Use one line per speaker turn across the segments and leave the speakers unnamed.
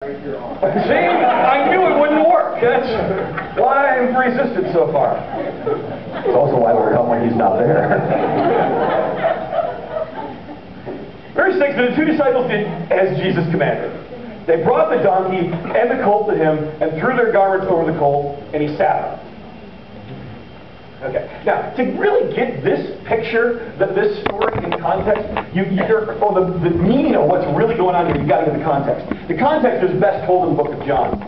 See, I knew it wouldn't work. That's why I've resisted so far. It's also why we're helping when he's not there. Verse 6, the two disciples did as Jesus commanded. They brought the donkey and the colt to him and threw their garments over the colt, and he sat on it. Okay, now, to really get this picture, this story in context, the meaning of what's really going on here, you've got to get the context. The context is best told in the book of John.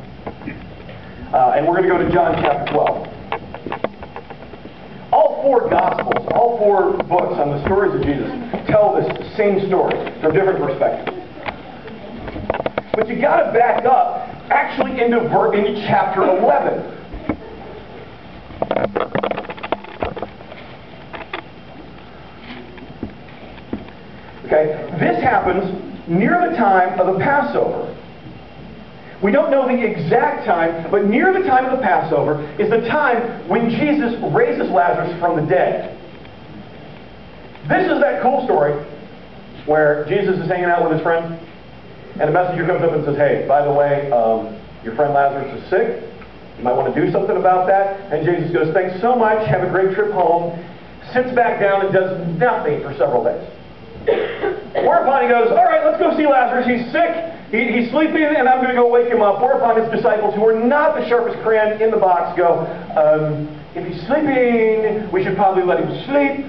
And we're going to go to John chapter 12. All four Gospels, all four books on the stories of Jesus tell this same story from different perspectives. But you got to back up actually into chapter 11. Okay, this happens near the time of the Passover. We don't know the exact time, but near the time of the Passover is the time when Jesus raises Lazarus from the dead. This is that cool story where Jesus is hanging out with his friend, and a messenger comes up and says, "Hey, by the way, your friend Lazarus is sick. You might want to do something about that." And Jesus goes, "Thanks so much. Have a great trip home." Sits back down and does nothing for several days. Whereupon he goes, "All right, let's go see Lazarus. He's sick. He's sleeping, and I'm going to go wake him up." Whereupon his disciples, who are not the sharpest crayon in the box, go, "If he's sleeping, we should probably let him sleep,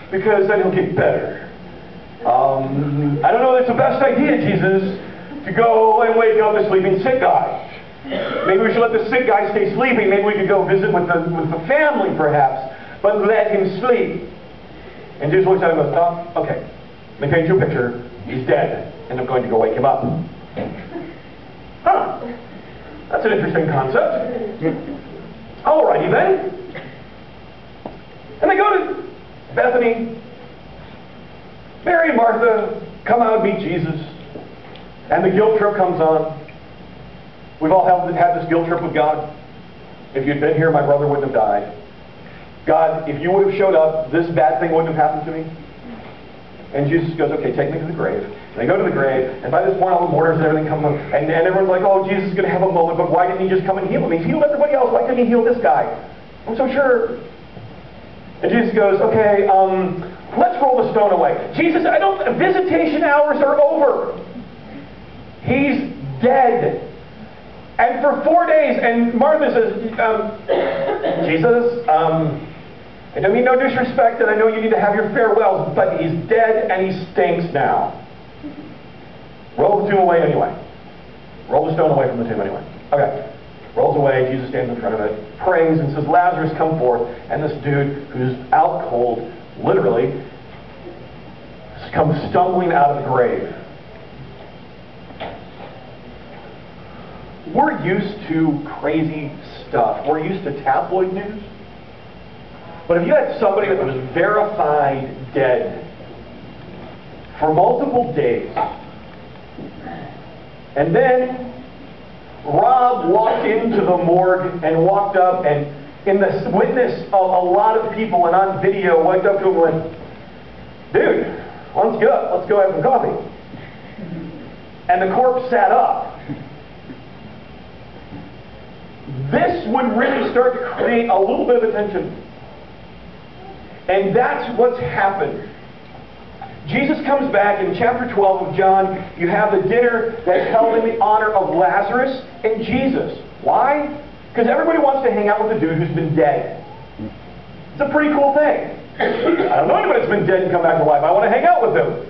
because then he'll get better. I don't know if it's the best idea, Jesus, to go and wake up a sleeping sick guy. Maybe we should let the sick guy stay sleeping. Maybe we could go visit with the family, perhaps, but let him sleep." And Jesus looks at him and goes, "Oh, okay. Let me paint you a picture. He's dead, and I'm going to go wake him up." Huh. That's an interesting concept. Alrighty then. And they go to Bethany. Mary and Martha come out and meet Jesus. And the guilt trip comes on. We've all had this guilt trip with God. If you'd been here, my brother wouldn't have died. God, if you would have showed up, this bad thing wouldn't have happened to me. And Jesus goes, "Okay, take me to the grave." And they go to the grave, and by this point all the mourners and everything come up, and everyone's like, "Oh, Jesus is going to have a moment, but why didn't he just come and heal him? He's healed everybody else. Why couldn't he heal this guy? I'm so sure." And Jesus goes, "Okay, let's roll the stone away." Jesus, visitation hours are over. He's dead. And for 4 days, and Martha says, "Jesus, I don't mean no disrespect, and I know you need to have your farewells, but he's dead and he stinks now. Roll the tomb away anyway. Roll the stone away from the tomb anyway." Okay. Rolls away, Jesus stands in front of it, prays and says, "Lazarus, come forth." And this dude, who's out cold, literally, comes stumbling out of the grave. We're used to crazy stuff. We're used to tabloid news. But if you had somebody that was verified dead for multiple days, and then Rob walked into the morgue and walked up and in the witness of a lot of people and on video walked up to him and went, "Dude, let's go have some coffee." And the corpse sat up. This would really start to create a little bit of attention. And that's what's happened. Jesus comes back in chapter 12 of John. You have the dinner that's held in the honor of Lazarus and Jesus. Why? Because everybody wants to hang out with the dude who's been dead. It's a pretty cool thing. I don't know anybody that's been dead and come back to life. I want to hang out with him.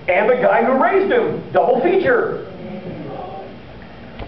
And the guy who raised him. Double feature.